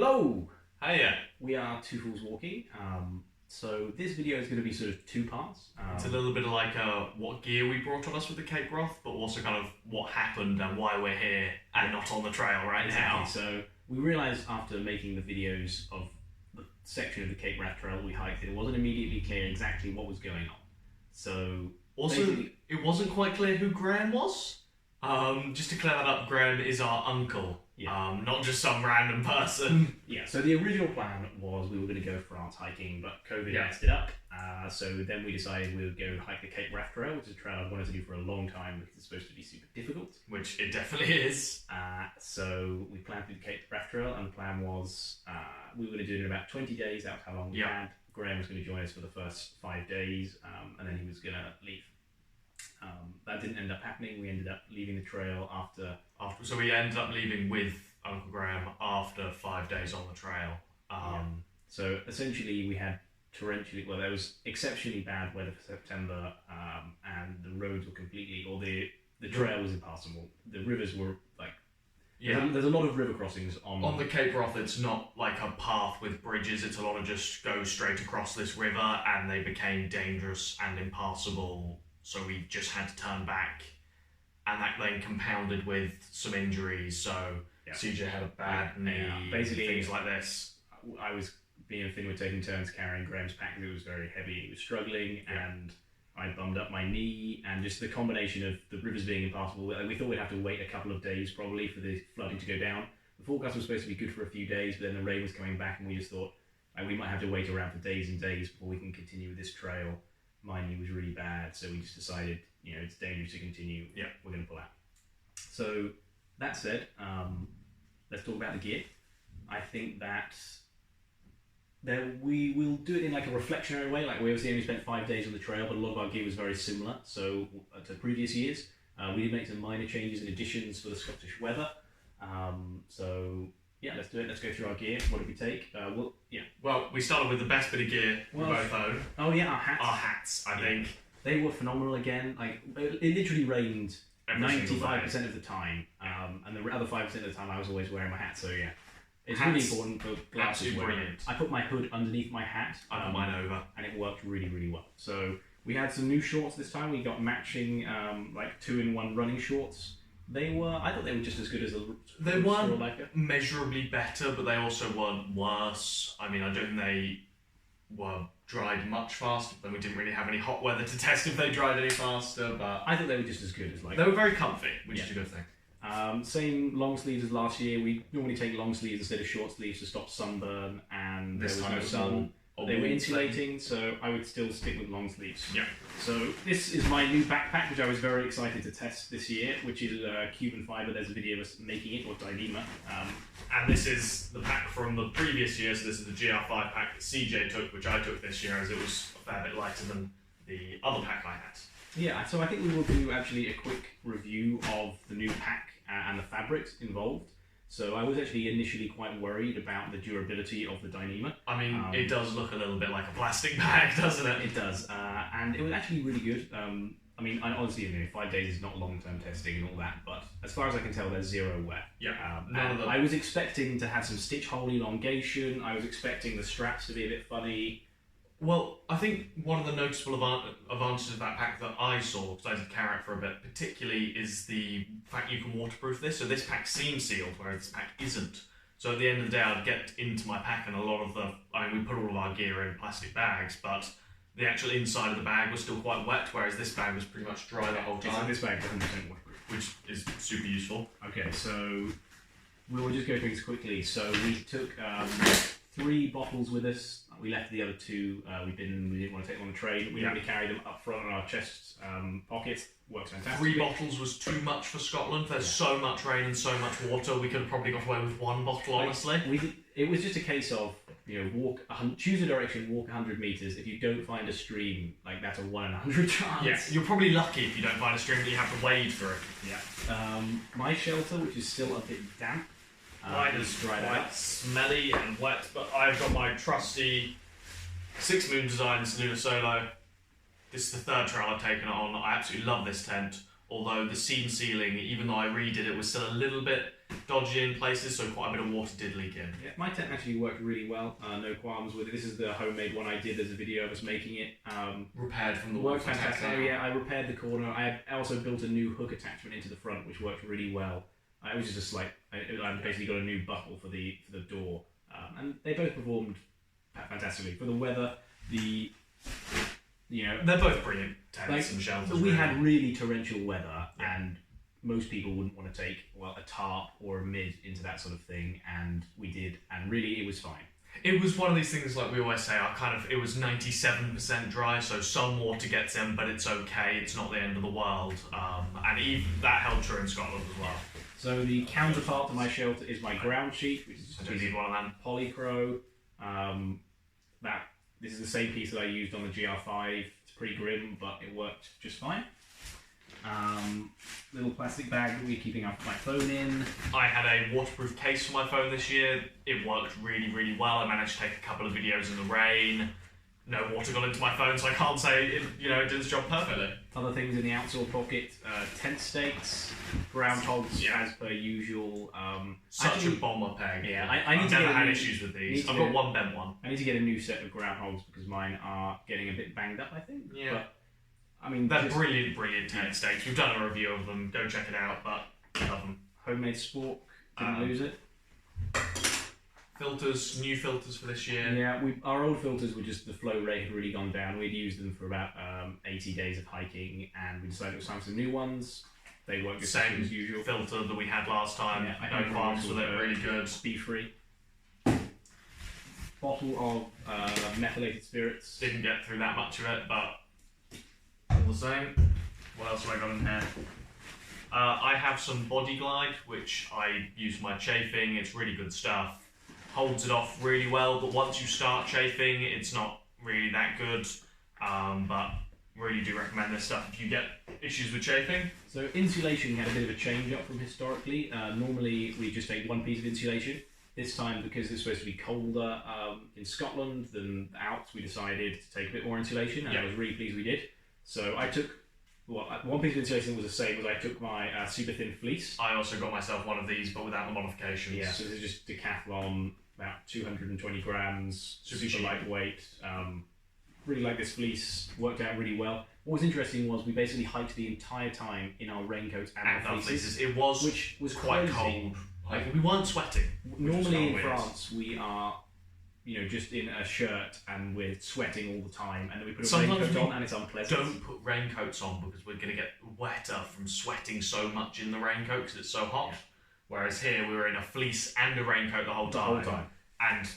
Hello! Hiya. We are Two Fools Walking. So this video is going to be sort of two parts. It's a little bit like what gear we brought on us with the Cape Wrath, but also kind of what happened and why we're here and not on the trail right exactly. now. So we realised after making the videos of the section of the Cape Wrath Trail we hiked, it wasn't immediately clear exactly what was going on. So Also, it wasn't quite clear who Graham was. Just to clear that up, Graham is our uncle. Yeah. Not just some random person. Yeah, so the original plan was we were going to go France hiking, but COVID Yeah. messed it up. So then we decided we would go hike the Cape Wrath Trail, which is a trail I've wanted to do for a long time because it's supposed to be super difficult. Which it definitely is. So we planned to do the Cape Wrath Trail, and the plan was we were going to do it in about 20 days. That's how long we had. Graham was going to join us for the first 5 days, and then he was going to leave. That didn't end up happening. We ended up leaving the trail after. So we ended up leaving with Uncle Graham after 5 days on the trail. So essentially we had there was exceptionally bad weather for September, and the roads were completely, or the trail was impassable. The rivers were like, there's a lot of river crossings on the Cape Wrath. It's not like a path with bridges. It's a lot of just go straight across this river, and they became dangerous and impassable. So we just had to turn back, and that then compounded with some injuries. So CJ had a bad knee. Basically, things like this. Me and Finn were taking turns carrying Graham's pack because it was very heavy. He was struggling, and I bummed up my knee, and just the combination of the rivers being impassable. We thought we'd have to wait a couple of days probably for the flooding to go down. The forecast was supposed to be good for a few days, but then the rain was coming back, and we just thought we might have to wait around for days and days before we can continue with this trail. My knee was really bad, so we just decided, it's dangerous to continue. Yeah, we're going to pull out. So that said, let's talk about the gear. I think that we will do it in like a reflectionary way. Like we obviously only spent 5 days on the trail, but a lot of our gear was very similar. So to previous years, we did make some minor changes and additions for the Scottish weather. Yeah, let's do it. Let's go through our gear. What did we take? Well, we started with the best bit of gear we both own. Oh yeah, our hats. Our hats, I think. They were phenomenal again. Like it literally rained 95% of the time, and the other 5% of the time I was always wearing my hat. So yeah, it's really important for glasses. Brilliant. I put my hood underneath my hat. I put mine over, and it worked really, really well. So we had some new shorts this time. We got matching like 2-in-1 running shorts. I thought they were just as good as they weren't measurably better, but they also weren't worse. I mean, I don't think they were dried much faster, but we didn't really have any hot weather to test if they dried any faster, but I thought they were just as good as they were very comfy, which is a good thing. Same long sleeves as last year. We normally take long sleeves instead of short sleeves to stop sunburn, and there was no sun. They were insulating, so I would still stick with long sleeves. Yeah. So this is my new backpack, which I was very excited to test this year, which is Cuban fiber. There's a video of us making it, or Dyneema. And this is the pack from the previous year, so this is the GR5 pack that CJ took, which I took this year, as it was a fair bit lighter than the other pack I had. Yeah, so I think we will do actually a quick review of the new pack and the fabrics involved. So I was actually initially quite worried about the durability of the Dyneema. I mean, it does look a little bit like a plastic bag, doesn't it? It does, and it was actually really good. I mean, honestly, 5 days is not long-term testing and all that, but as far as I can tell, there's zero wear. Yeah, I was expecting to have some stitch hole elongation. I was expecting the straps to be a bit funny. Well, I think one of the noticeable advantages of that pack that I saw, because I did carry it for a bit, particularly is the fact you can waterproof this. So this pack seam sealed, whereas this pack isn't. So at the end of the day, I'd get into my pack, and a lot of we put all of our gear in plastic bags, but the actual inside of the bag was still quite wet, whereas this bag was pretty much dry the whole time. This bag is 100% waterproof, which is super useful. Okay, so we'll just go through this quickly. So we took 3 bottles with us. We left the other 2. We didn't want to take them on the train. We only carried them up front in our chest pockets. Works fantastic. 3 bottles was too much for Scotland. There's so much rain and so much water. We could have probably got away with 1 bottle, honestly. It was just a case of choose a direction, walk 100 meters. If you don't find a stream, that's a 1 in 100 chance. Yes, you're probably lucky if you don't find a stream that you have to wade through. Yeah. My shelter, which is still a bit damp. Mine is quite smelly and wet, but I've got my trusty 6 Moon Designs Lunar Solo. This is the 3rd trail I've taken it on. I absolutely love this tent, although the seam sealing, even though I redid it, was still a little bit dodgy in places, so quite a bit of water did leak in. Yeah, my tent actually worked really well. No qualms with it. This is the homemade one I did. There's a video of us making it. Repaired from the worked fantastic. Oh, yeah, I repaired the corner. I also built a new hook attachment into the front, which worked really well. It was just a slight. I basically got a new buckle for the door, and they both performed fantastically for the weather. They're both brilliant tents and shelters. We had really torrential weather, and most people wouldn't want to take a tarp or a mid into that sort of thing, and we did, and really it was fine. It was one of these things, like we always say, it was 97% dry, so some water gets in, but it's okay, it's not the end of the world, and even that held true in Scotland as well. So the counterpart to my shelter is my ground sheet, which is just need one of them. Polycro. This is the same piece that I used on the GR5. It's pretty grim, but it worked just fine. Little plastic bag that we're keeping my phone in. I had a waterproof case for my phone this year. It worked really, really well. I managed to take a couple of videos in the rain. No water got into my phone, so I can't say it did its job perfectly. Other things in the outsole pocket: tent stakes, groundhogs as per usual. Such a bomber peg. Yeah, I've never had issues with these. I've got one bent one. I need to get a new set of groundhogs because mine are getting a bit banged up, I think. Yeah. But, I mean, they're brilliant tent stakes. We've done a review of them. Go check it out. But I love them. Homemade spork. Didn't lose it. Filters, new filters for this year. Yeah, our old filters were just the flow rate had really gone down. We'd used them for about 80 days of hiking, and we decided it was time for some new ones. They weren't good Same as usual. Filter that we had last time. Yeah, no qualms with it. Really good. Be free. Bottle of methylated spirits. Didn't get through that much of it, but all the same. What else have I got in here? I have some Body Glide, which I use for my chafing. It's really good stuff. Holds it off really well, but once you start chafing, it's not really that good. But really do recommend this stuff if you get issues with chafing. So insulation had a bit of a change up from historically. Normally we just take one piece of insulation. This time, because it's supposed to be colder in Scotland than out, we decided to take a bit more insulation, and I was really pleased we did. So I took one piece of insulation that was the same. Was I took my super thin fleece. I also got myself one of these, but without the modifications. Yeah, so this is just Decathlon, about 220 grams, super lightweight. Really like this fleece, worked out really well. What was interesting was we basically hiked the entire time in our raincoats and our fleeces. It was, which was quite crazy. cold. Like, we weren't sweating. Normally in France, we are, just in a shirt and we're sweating all the time, and then we put a raincoat on and it's unpleasant. Don't put raincoats on because we're going to get wetter from sweating so much in the raincoat because it's so hot. Yeah. Whereas here we were in a fleece and a raincoat the whole time. And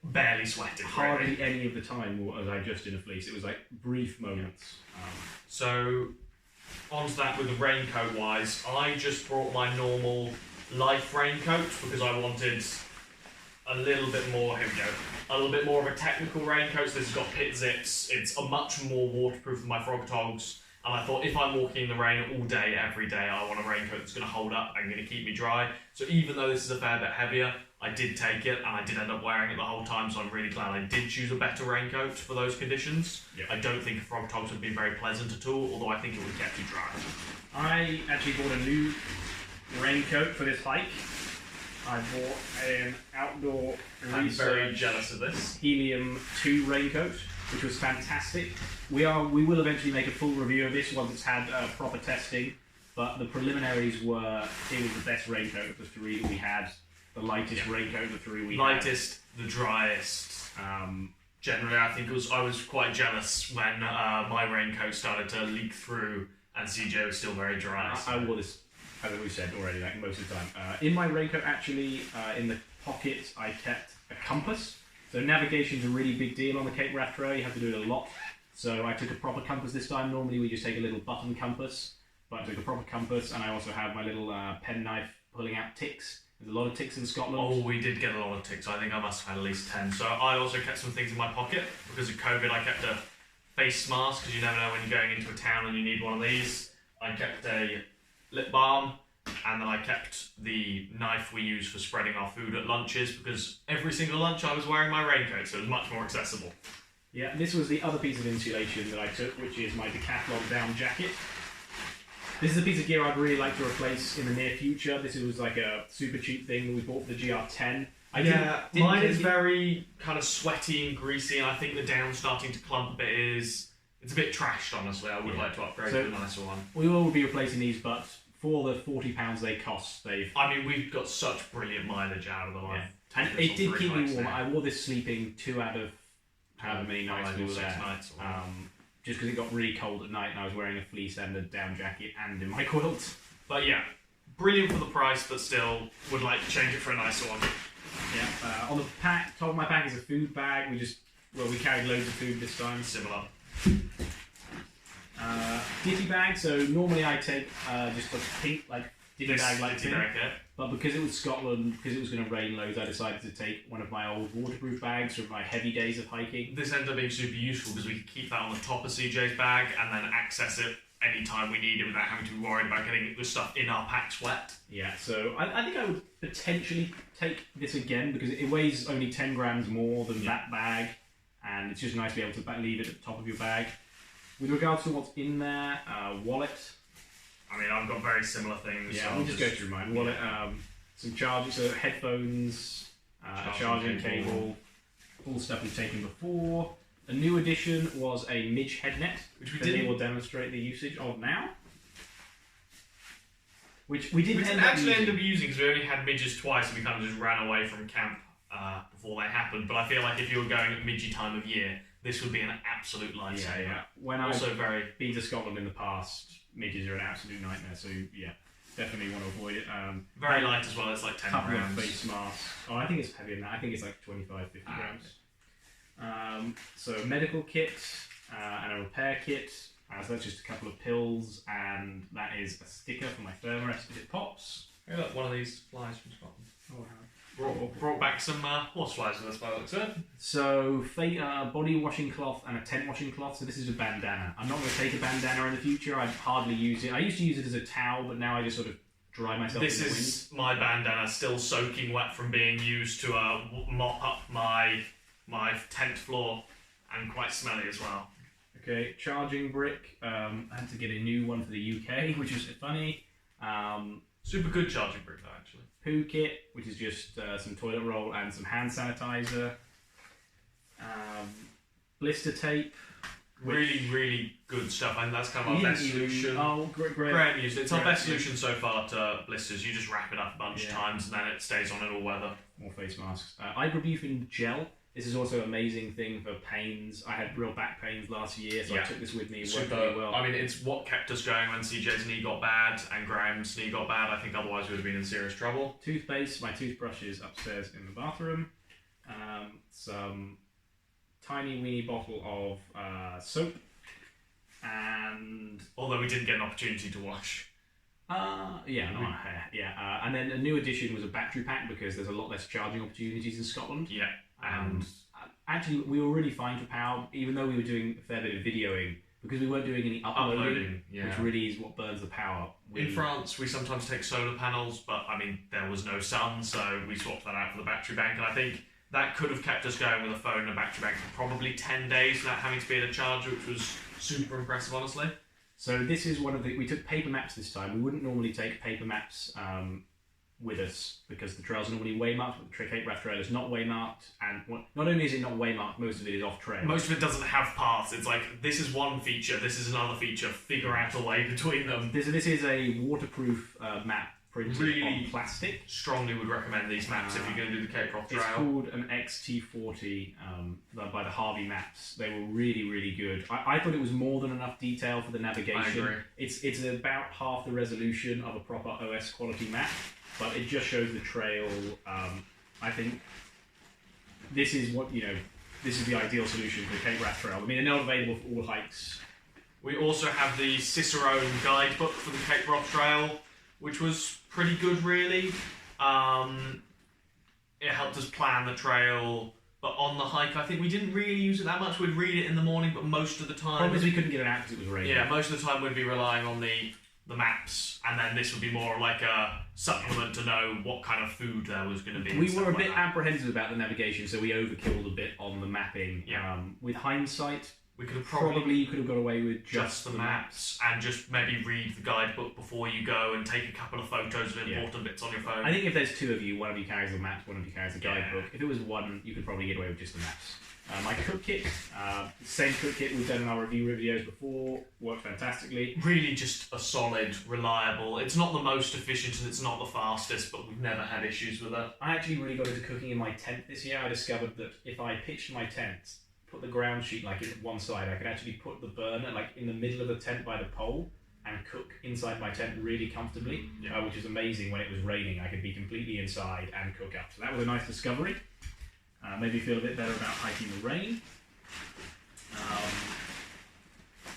barely sweated. Hardly any of the time was I just in a fleece. It was like brief moments. So, onto that with the raincoat wise, I just brought my normal Life raincoat because I wanted a little bit more. Here we go. A little bit more of a technical raincoat. So this has got pit zips. It's a much more waterproof than my Frog Togs. And I thought if I'm walking in the rain all day, every day, I want a raincoat that's going to hold up and going to keep me dry. So even though this is a fair bit heavier, I did take it and I did end up wearing it the whole time. So I'm really glad I did choose a better raincoat for those conditions. Yep. I don't think a Frog Togs would be very pleasant at all, although I think it would have kept you dry. I actually bought a new raincoat for this hike. I bought an outdoor I'm very jealous of this Helium 2 raincoat, which was fantastic. We will eventually make a full review of this once it's had proper testing, but the preliminaries were it was the best raincoat of the three that we had, the lightest raincoat of the three we had. Lightest, the driest. Generally, I think I was quite jealous when my raincoat started to leak through and CJ was still very dry. I wore this, as we said already, like most of the time. In my raincoat, actually, in the pocket, I kept a compass. So navigation's a really big deal on the Cape Wrath Trail. You have to do it a lot. So I took a proper compass this time. Normally we just take a little button compass, but I took a proper compass, and I also have my little penknife pulling out ticks. There's a lot of ticks in Scotland. Oh, we did get a lot of ticks. I think I must have had at least 10. So I also kept some things in my pocket. Because of COVID, I kept a face mask, because you never know when you're going into a town and you need one of these. I kept a lip balm, and then I kept the knife we use for spreading our food at lunches, because every single lunch I was wearing my raincoat, so it was much more accessible. Yeah, this was the other piece of insulation that I took, which is my Decathlon down jacket. This is a piece of gear I'd really like to replace in the near future. This was like a super cheap thing that we bought for the GR10. Mine is very kind of sweaty and greasy, and I think the down starting to clump a bit it's a bit trashed, honestly. I would like to upgrade to a nicer one. We will be replacing these, but for the £40 they cost, we've got such brilliant mileage out of them. Yeah. And it did keep me warm. I wore this sleeping 2 out of however many nights we were there. Just because it got really cold at night and I was wearing a fleece and a down jacket and in my quilt. But yeah, brilliant for the price, but still would like to change it for a nicer one. Yeah. On the top of my pack is a food bag. We carried loads of food this time. Similar. Ditty bag. So normally I take just a pink ditty bag like this. But because it was Scotland, because it was going to rain loads, I decided to take one of my old waterproof bags from my heavy days of hiking. This ended up being super useful because we could keep that on the top of CJ's bag and then access it anytime we need it without having to be worried about getting the stuff in our packs wet. Yeah, so I think I would potentially take this again because it weighs only 10 grams more than that bag, and it's just nice to be able to leave it at the top of your bag. With regards to what's in there, wallet. I've got very similar things. Yeah, we'll just go through mine. Wallet, some chargers, so headphones, a charging cable, all stuff we've taken before. A new addition was a midge head net, which we will demonstrate the usage of now. Which we didn't end up using because we only had midges twice and we kind of just ran away from camp before they happened. But I feel like if you were going at midgy time of year, this would be an absolute lifesaver. Yeah. When I've been to Scotland in the past, midges are an absolute nightmare, so yeah, definitely want to avoid it. Very light as well, it's like 10 grams. grams. Couple of face masks. Oh, I think it's heavier than that. I think it's like 25, 50 grams. So a medical kit and a repair kit. So that's just a couple of pills, and that is a sticker for my thermarest if it pops. Hey, look, one of these flies from Scotland. Oh, Brought back some horse flies with us by the looks of it. So, body washing cloth and a tent washing cloth. So this is a bandana. I'm not going to take a bandana in the future. I hardly use it. I used to use it as a towel, but now I just sort of dry myself in the wind. This is my bandana, still soaking wet from being used to mop up my tent floor, and quite smelly as well. Okay, charging brick. I had to get a new one for the UK, which is funny. Super good charging brick though, actually. Poo kit, which is just some toilet roll and some hand sanitizer. Blister tape. Really good stuff, and that's kind of our best solution. Oh, great. Graham used it. It's our best solution so far to blisters. You just wrap it up a bunch of times and then it stays on in all weather. More face masks. Ibuprofen gel. This is also an amazing thing for pains. I had real back pains last year, so I took this with me. It worked really well. It's what kept us going when CJ's knee got bad and Graham's knee got bad. I think otherwise we would have been in serious trouble. Toothpaste. My toothbrush is upstairs in the bathroom. Some tiny weeny bottle of soap. And although we didn't get an opportunity to wash. And then a new addition was a battery pack because there's a lot less charging opportunities in Scotland. Yeah. And actually, we were really fine for power, even though we were doing a fair bit of videoing, because we weren't doing any uploading, which really is what burns the power. In France, we sometimes take solar panels, but there was no sun, so we swapped that out for the battery bank, and I think that could have kept us going with a phone and a battery bank for probably 10 days without having to be at a charger, which was super impressive, honestly. So this is we took paper maps this time. We wouldn't normally take paper maps with us because the trails are normally waymarked, but the Cape Wrath Trail is not waymarked, and not only is it not waymarked, most of it is off trail. Most of it doesn't have paths. It's like, this is one feature, this is another feature, figure out a way between them. This is a waterproof map printed on plastic. Strongly would recommend these maps if you're going to do the Cape Wrath Trail. It's called an XT40 by the Harvey Maps. They were really good. I thought it was more than enough detail for the navigation. I agree. It's about half the resolution of a proper OS quality map, but it just shows the trail. I think this is this is the ideal solution for the Cape Wrath Trail. They're not available for all hikes. We also have the Cicero guidebook for the Cape Wrath Trail, which was pretty good, really. It helped us plan the trail, but on the hike, I think we didn't really use it that much. We'd read it in the morning, but most of the time... Problem is we couldn't get it out because it was raining. Yeah, most of the time we'd be relying on the maps, and then this would be more like a supplement to know what kind of food there was going to be. We were a bit apprehensive about the navigation, so we overkilled a bit on the mapping. Yeah. With hindsight, We could have probably you could have got away with just the maps and just maybe read the guidebook before you go and take a couple of photos of important bits on your phone. I think if there's two of you, one of you carries the maps, one of you carries the guidebook. If it was one, you could probably get away with just the maps. My cook kit, same cook kit we've done in our review videos before, worked fantastically. Really just a solid, reliable. It's not the most efficient and it's not the fastest, but we've never had issues with it. I actually really got into cooking in my tent this year. I discovered that if I pitched my tent, put the ground sheet like in one side, I could actually put the burner like in the middle of the tent by the pole and cook inside my tent really comfortably, which is amazing. When it was raining, I could be completely inside and cook up. So that was a nice discovery. Made me feel a bit better about hiking the rain.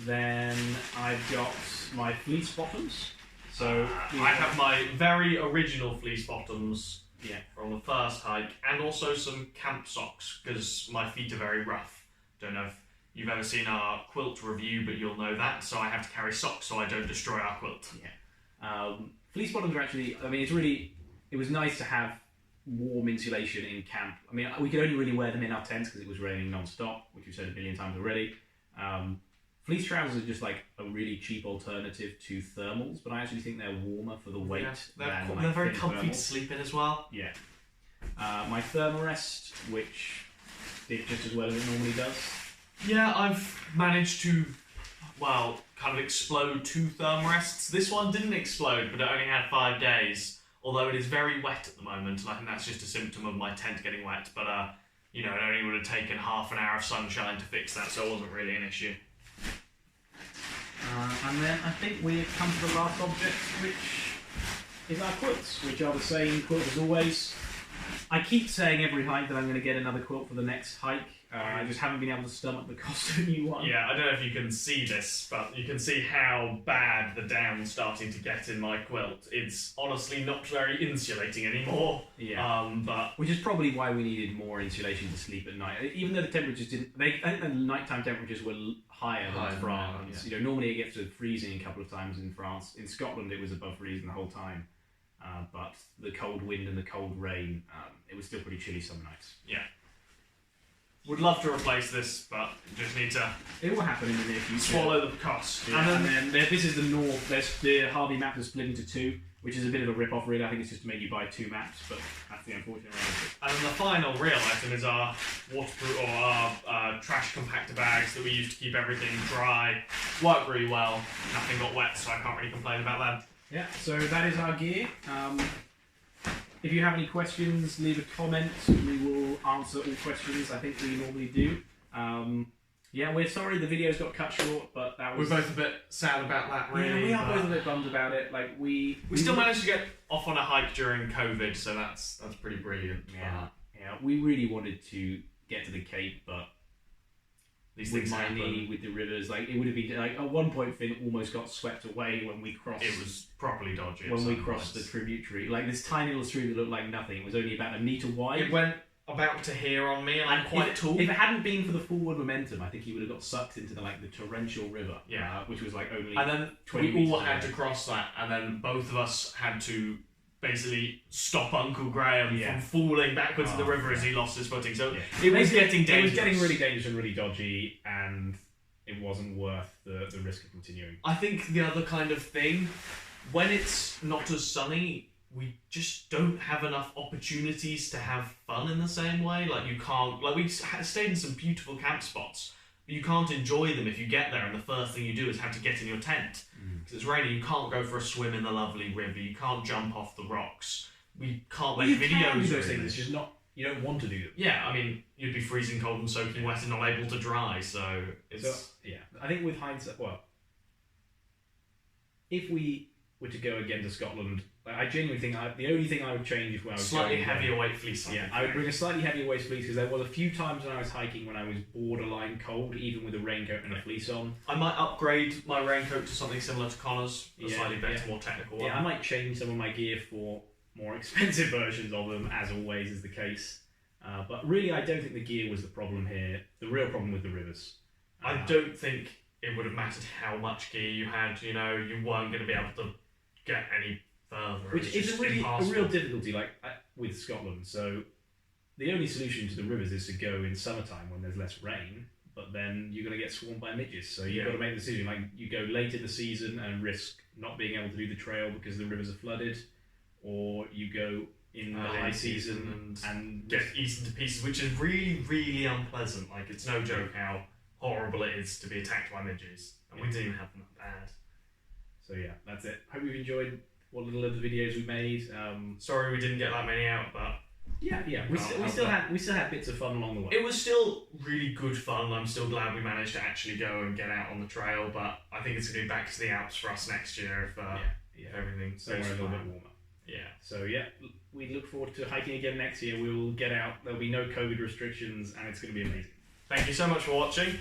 Then I've got my Fleece Bottoms. So I have my very original Fleece Bottoms from the first hike, and also some camp socks because my feet are very rough. Don't know if you've ever seen our quilt review, but you'll know that. So I have to carry socks so I don't destroy our quilt. Fleece bottoms are actually, I mean, it was nice to have warm insulation in camp. I mean, we could only really wear them in our tents because it was raining non-stop, which we've said a million times already. Fleece trousers are just like a really cheap alternative to thermals, but I actually think they're warmer for the weight. They're very comfy to sleep in as well. Yeah. My Thermarest, which did just as well as it normally does. Yeah, I've managed to, kind of explode 2 Thermarests. This one didn't explode, but it only had 5 days, although it is very wet at the moment, and I think that's just a symptom of my tent getting wet, but it only would have taken half an hour of sunshine to fix that, so it wasn't really an issue. And then I think we've come to the last object, which is our quilts, which are the same quilt as always. I keep saying every hike that I'm going to get another quilt for the next hike. I just haven't been able to stomach the cost of a new one. Yeah, I don't know if you can see this, but you can see how bad the down's starting to get in my quilt. It's honestly not very insulating anymore. Yeah. Which is probably why we needed more insulation to sleep at night. Even though the temperatures didn't... I think the nighttime temperatures were higher than France. Yeah. Normally it gets to freezing a couple of times in France. In Scotland it was above freezing the whole time. But the cold wind and the cold rain, it was still pretty chilly some nights. Yeah. Would love to replace this, but just need to... It will happen in the near future. Swallow the cost. Yeah. And then this is the North. The Harvey map is split into 2, which is a bit of a rip-off really. I think it's just to make you buy 2 maps, but that's the unfortunate reality. And then the final real item is our waterproof or our trash compactor bags that we use to keep everything dry. Work really well. Nothing got wet, so I can't really complain about that. Yeah, so that is our gear. If you have any questions, leave a comment. We will answer all questions. I think we normally do. We're sorry the videos got cut short, but that was... We're both a bit sad about that, really. Yeah, we are both a bit bummed about it. Like we still managed to get off on a hike during COVID, so that's pretty brilliant. Yeah. We really wanted to get to the Cape, but these with things my happen. knee, with the rivers, like it would have been like at one point Finn almost got swept away when we crossed. It was properly dodgy. When we crossed the tributary, like this tiny little stream that looked like nothing. It was only about 1 meter wide. It went about to here on me, and I'm quite tall. If it hadn't been for the forward momentum, I think he would have got sucked into the torrential river. Which was like only. And then 20 we all had to cross that, and then both of us had to basically stop Uncle Graham from falling backwards in the river as he lost his footing. So it was getting dangerous. It was getting really dangerous and really dodgy, and it wasn't worth the risk of continuing. I think the other kind of thing, when it's not as sunny, we just don't have enough opportunities to have fun in the same way. Like you can't, like we stayed in some beautiful camp spots, but you can't enjoy them if you get there and the first thing you do is have to get in your tent. Because it's raining, you can't go for a swim in the lovely river, you can't jump off the rocks, we can't make videos. You can do those things, it's just not, you don't want to do them. Yeah, I mean, you'd be freezing cold and soaking wet and not able to dry, so it's... I think with hindsight, if we were to go again to Scotland, I genuinely think the only thing I would change if I was slightly heavier weight fleece. I would bring a slightly heavier weight fleece because there was a few times when I was hiking when I was borderline cold, even with a raincoat and a fleece on. I might upgrade my raincoat to something similar to Connor's, a slightly better, more technical one. Yeah, I might change some of my gear for more expensive versions of them, as always is the case. But really, I don't think the gear was the problem here. The real problem with the rivers. I don't think it would have mattered how much gear you had. You weren't going to be able to get any further. Which is a real difficulty, with Scotland. So the only solution to the rivers is to go in summertime when there's less rain. but then you're going to get swarmed by midges. So you've got to make the decision. Like, you go late in the season and risk not being able to do the trail because the rivers are flooded, or you go in the high season and get eaten to pieces, which is really, really unpleasant. Like, it's no joke how horrible it is to be attacked by midges, and we didn't even have them that bad. So yeah, that's it. Hope you've enjoyed what little of the videos we made. Sorry we didn't get that many out, but we still had bits of fun along the way. It was still really good fun. I'm still glad we managed to actually go and get out on the trail, but I think it's going to be back to the Alps for us next year if everything somewhere a little bit warmer. Yeah. So yeah, we look forward to hiking again next year. We will get out. There'll be no COVID restrictions, and it's going to be amazing. Thank you so much for watching.